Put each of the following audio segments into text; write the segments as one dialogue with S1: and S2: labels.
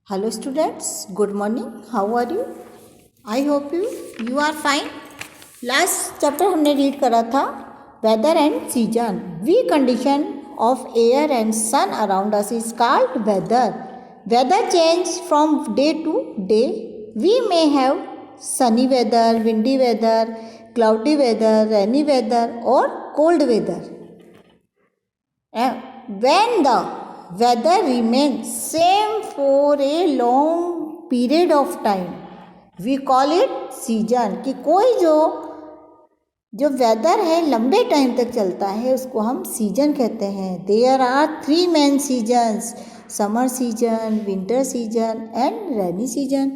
S1: Hello students, good morning. How are you? I hope you are fine. Last chapter हमने read करा था weather and season. We condition of air and sun around us is called weather. Weather change from day to day. We may have sunny weather, windy weather, cloudy weather, rainy weather or cold weather. When the weather remains same for a long period of time, we call it season. कि कोई जो weather है लंबे time तक चलता है उसको हम सीजन कहते हैं. There are 3 main seasons, summer season, winter season and rainy season.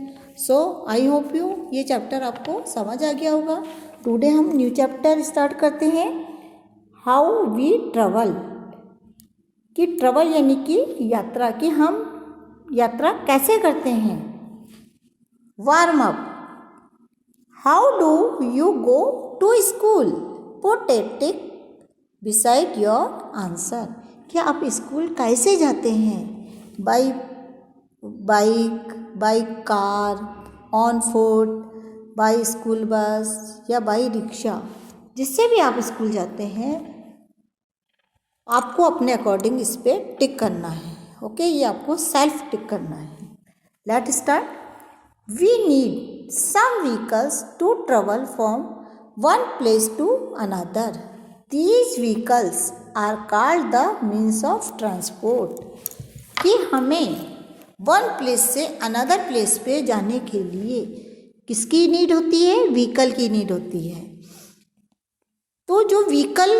S1: So I hope ये चैप्टर आपको समझ आ गया होगा. टुडे हम न्यू चैप्टर स्टार्ट करते हैं. How we travel. कि ट्रेवल यानी कि यात्रा, कि हम यात्रा कैसे करते हैं. Warm up. How do you go to school. Put a tick beside your answer. कि आप स्कूल कैसे जाते हैं. By bike, by car, on foot, by school bus या बाई रिक्शा. जिससे भी आप स्कूल जाते हैं आपको अपने अकॉर्डिंग इस पर टिक करना है. ओके, ये आपको सेल्फ टिक करना है. Let start. We need some vehicles to travel from one place to another. These vehicles are called the means of transport. कि हमें वन प्लेस से अनदर प्लेस पे जाने के लिए किसकी नीड होती है. व्हीकल की नीड होती है. तो जो व्हीकल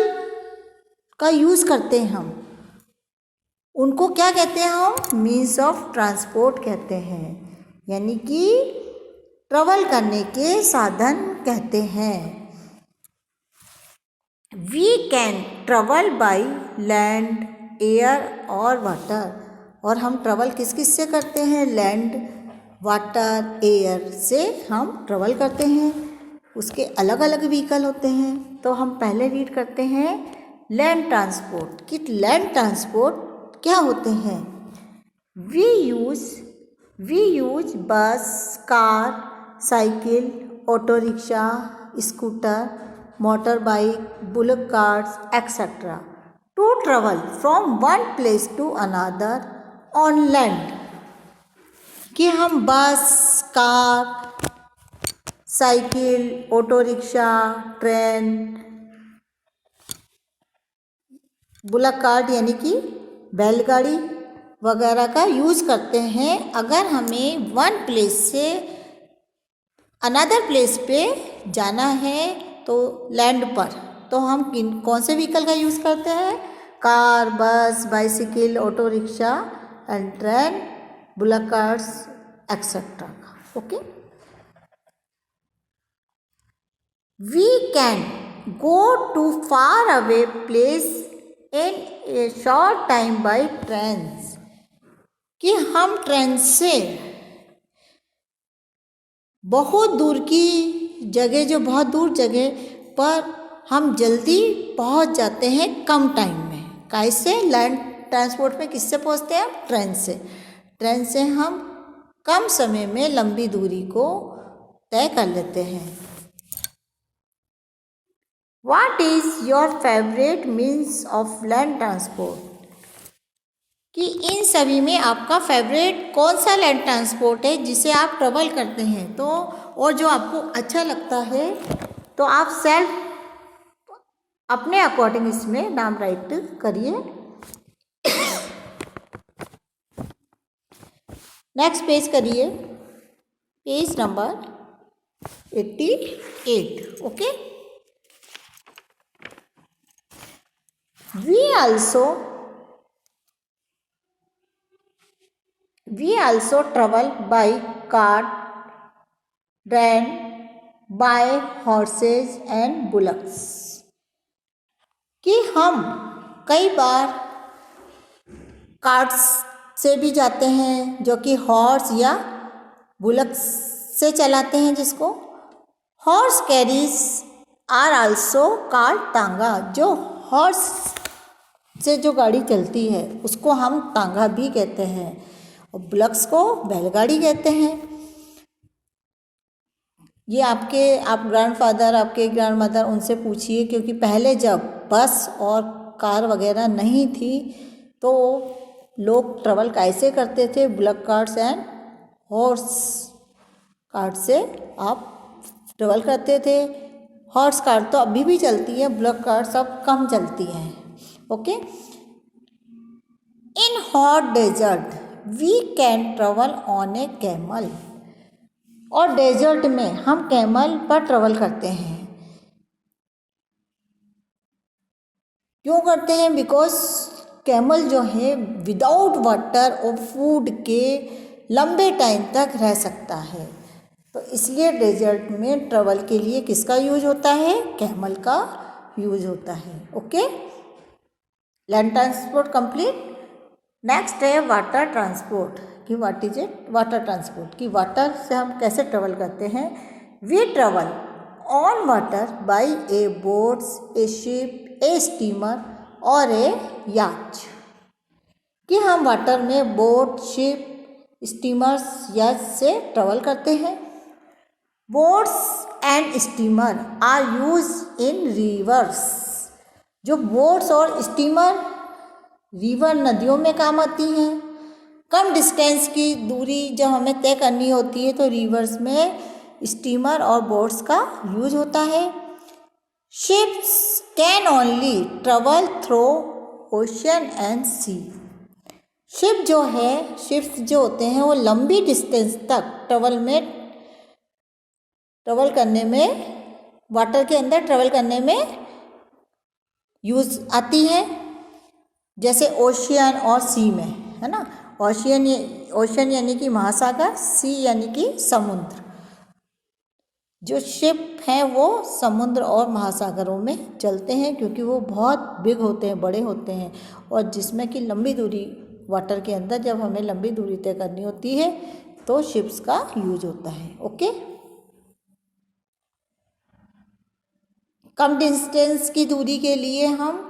S1: का यूज़ करते हैं हम उनको क्या कहते हैं. हम मीन्स ऑफ ट्रांसपोर्ट कहते हैं. यानी कि ट्रेवल करने के साधन कहते हैं. We can travel by land, air और वाटर. और हम ट्रेवल किस किस से करते हैं. लैंड, वाटर, एयर से हम ट्रेवल करते हैं. उसके अलग अलग व्हीकल होते हैं. तो हम पहले रीड करते हैं लैंड ट्रांसपोर्ट. कि लैंड ट्रांसपोर्ट क्या होते हैं. We use bus, car, cycle, auto rickshaw, scooter, motor bike, bullock carts etcetera to travel from one place to another on land. कि हम bus, car, cycle, auto rickshaw, train, bullock cart यानी कि बैलगाड़ी वगैरह का यूज़ करते हैं अगर हमें वन प्लेस से अनदर प्लेस पे जाना है. तो लैंड पर तो हम कौन से व्हीकल का यूज़ करते हैं. Car, bus, bicycle, auto rickshaw and train, bullock carts etcetera का. Okay. We can go to far away place in a short time by trains. कि हम ट्रेन से बहुत दूर की जगह, जो बहुत दूर जगह पर हम जल्दी पहुंच जाते हैं कम टाइम में. कैसे. लैंड ट्रांसपोर्ट में किससे पहुंचते हैं. ट्रेन से. ट्रेन से हम कम समय में लंबी दूरी को तय कर लेते हैं. What is your favorite means of land transport. कि इन सभी में आपका फेवरेट कौन सा लैंड ट्रांसपोर्ट है जिसे आप ट्रेवल करते हैं. तो और जो आपको अच्छा लगता है तो आप सेल्फ अपने अकॉर्डिंग इसमें नाम राइट करिए. नेक्स्ट पेज करिए, page number 88. Okay. We also travel by car, train, by horses and bullocks. कि हम कई बार कार्ट्स से भी जाते हैं जो कि हॉर्स या बुलक्स से चलाते हैं. जिसको horse carriage are also called tonga. जो हॉर्स से जो गाड़ी चलती है उसको हम तांगा भी कहते हैं. और बुलक्स को बैलगाड़ी कहते हैं। ये आप ग्रैंडफादर, आपके ग्रैंडमदर, उनसे पूछिए, क्योंकि पहले जब बस और कार वगैरह नहीं थी तो लोग ट्रेवल कैसे करते थे? Bullock carts and horse cart से आप ट्रेवल करते थे। हॉर्स कार्ट तो अभी भी चलती है, बुलक कार्ट्स अब कम चलती हैं। Okay, in hot desert we can travel on a camel. और डेजर्ट में हम कैमल पर ट्रेवल करते हैं। क्यों करते हैं? बिकॉज कैमल जो है विदाउट वाटर और फूड के लंबे टाइम तक रह सकता है, तो इसलिए डेजर्ट में ट्रेवल के लिए किसका यूज होता है? कैमल का यूज होता है। Okay, land transport complete. Next है वाटर ट्रांसपोर्ट कि what is it? Water transport कि वाटर से हम कैसे ट्रेवल करते हैं। We travel on water by a boats, a ship, a steamer और ए याच। कि हम वाटर में बोट, शिप, स्टीमर्स, याच से ट्रेवल करते हैं। Boats and steamer are use in rivers. जो बोट्स और स्टीमर रिवर, नदियों में काम आती हैं। कम डिस्टेंस की दूरी जब हमें तय करनी होती है तो रिवर्स में स्टीमर और बोट्स का यूज होता है। Ships can only travel through ocean and sea. Ships जो होते हैं वो लंबी डिस्टेंस तक ट्रेवल करने में, वाटर के अंदर ट्रेवल करने में यूज आती है। जैसे ओशियन और सी में, है ना। ओशियन यानी कि महासागर, सी यानी कि समुद्र। जो शिप हैं वो समुद्र और महासागरों में चलते हैं, क्योंकि वो बहुत बिग होते हैं, बड़े होते हैं, और जिसमें कि लंबी दूरी वाटर के अंदर जब हमें लंबी दूरी तय करनी होती है तो शिप्स का यूज होता है। ओके, कम डिस्टेंस की दूरी के लिए हम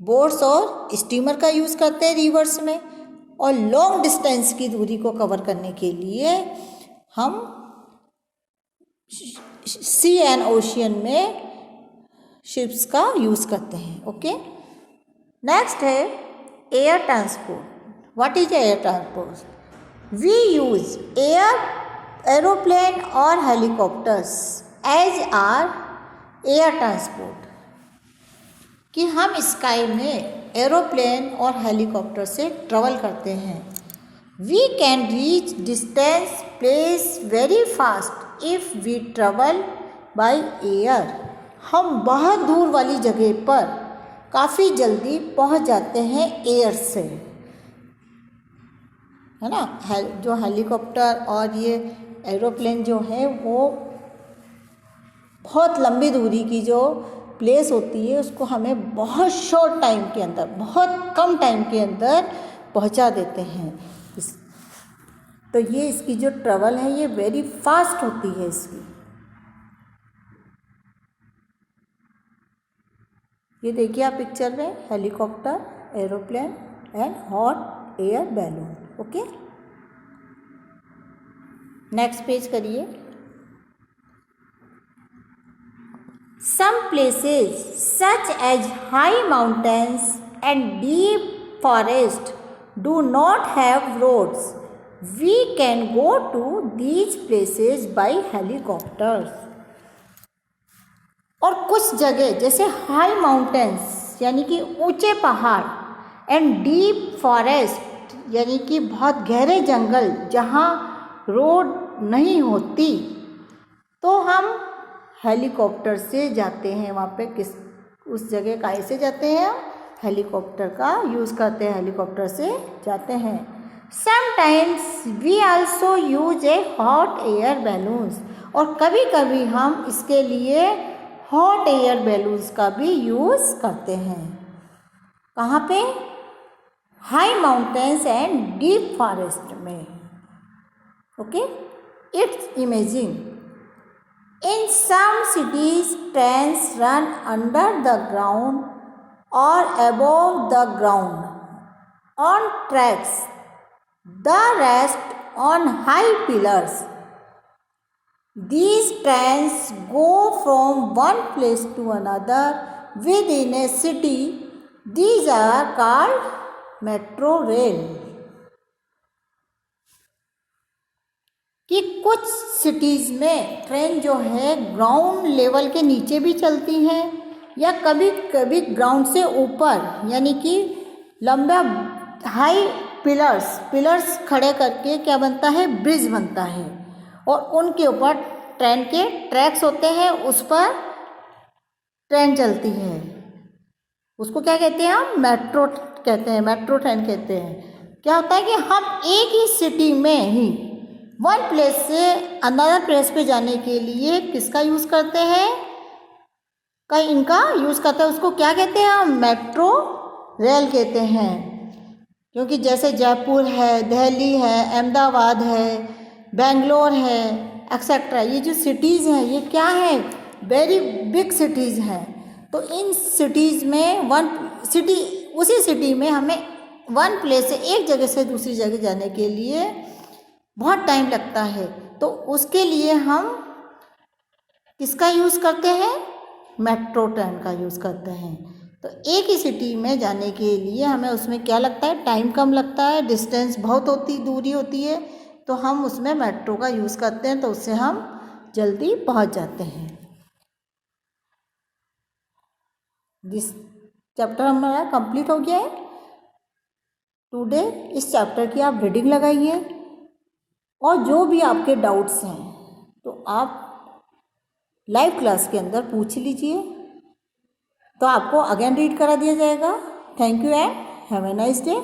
S1: बोट्स और स्टीमर का यूज़ करते हैं रिवर्स में, और लॉन्ग डिस्टेंस की दूरी को कवर करने के लिए हम सी एंड ओशियन में शिप्स का यूज़ करते हैं। ओके, नेक्स्ट है air transport. What is air transport? We use aeroplane और helicopters as our air transport. कि हम स्काई में एरोप्लेन और हेलीकॉप्टर से ट्रेवल करते हैं। We can reach distance place very fast if we travel by air. हम बहुत दूर वाली जगह पर काफ़ी जल्दी पहुंच जाते हैं एयर से, है ना। जो हेलीकॉप्टर और ये एरोप्लेन जो है वो बहुत लंबी दूरी की जो प्लेस होती है उसको हमें बहुत शॉर्ट टाइम के अंदर, बहुत कम टाइम के अंदर पहुंचा देते हैं। तो ये इसकी जो ट्रेवल है ये वेरी फास्ट होती है इसकी। ये देखिए आप पिक्चर में, helicopter, aeroplane and hot air balloon. Okay, next page करिए। Some places such as high mountains and deep forest do not have roads. We can go to these places by helicopters. और कुछ जगह जैसे high mountains यानी कि ऊंचे पहाड़, and deep forest यानी कि बहुत गहरे जंगल जहाँ रोड नहीं होती, तो हम हेलीकॉप्टर से जाते हैं वहाँ पे। उस जगह कैसे जाते हैं? हेलीकॉप्टर का यूज़ करते हैं, हेलीकॉप्टर से जाते हैं। Sometimes we also use a hot air balloons. और कभी कभी हम इसके लिए हॉट एयर बैलून्स का भी यूज़ करते हैं। कहाँ पे? High mountains and deep forest में। Okay, it's amazing in some cities trains run under the ground or above the ground on tracks the rest on high pillars. These trains go from one place to another within a city. These are called metro rail. कि कुछ cities में train जो है ground level के नीचे भी चलती हैं या कभी कभी ग्राउंड से ऊपर, यानी कि लंबा हाई पिलर्स खड़े करके क्या बनता है, ब्रिज बनता है और उनके ऊपर ट्रेन के ट्रैक्स होते हैं, उस पर ट्रेन चलती है। उसको क्या कहते हैं हम, मेट्रो कहते हैं, मेट्रो ट्रेन कहते हैं। क्या होता है कि हम एक ही सिटी में ही वन प्लेस से अनदर प्लेस पे जाने के लिए किसका यूज़ करते हैं, कहीं इनका यूज़ करते हैं। उसको क्या कहते हैं हम, मेट्रो रेल कहते हैं। क्योंकि जैसे जयपुर है, दिल्ली है, अहमदाबाद है, बेंगलोर है, एक्सेट्रा, ये जो सिटीज़ हैं ये क्या है, वेरी बिग सिटीज़ हैं। तो इन सिटीज़ में उसी सिटी में हमें वन प्लेस से एक जगह से दूसरी जगह जाने के लिए बहुत टाइम लगता है। तो उसके लिए हम किसका यूज़ करते हैं, मेट्रो ट्रेन का यूज़ करते हैं। तो एक ही सिटी में जाने के लिए हमें उसमें क्या लगता है, टाइम कम लगता है, डिस्टेंस बहुत दूरी होती है, तो हम उसमें मेट्रो का यूज़ करते हैं, तो उससे हम जल्दी पहुंच जाते हैं। दिस चैप्टर हमारा कंप्लीट हो गया है। टुडे इस चैप्टर की आप रीडिंग लगाइए और जो भी आपके डाउट्स हैं तो आप लाइव क्लास के अंदर पूछ लीजिए, तो आपको अगेन रीड करा दिया जाएगा। Thank you and have a nice day.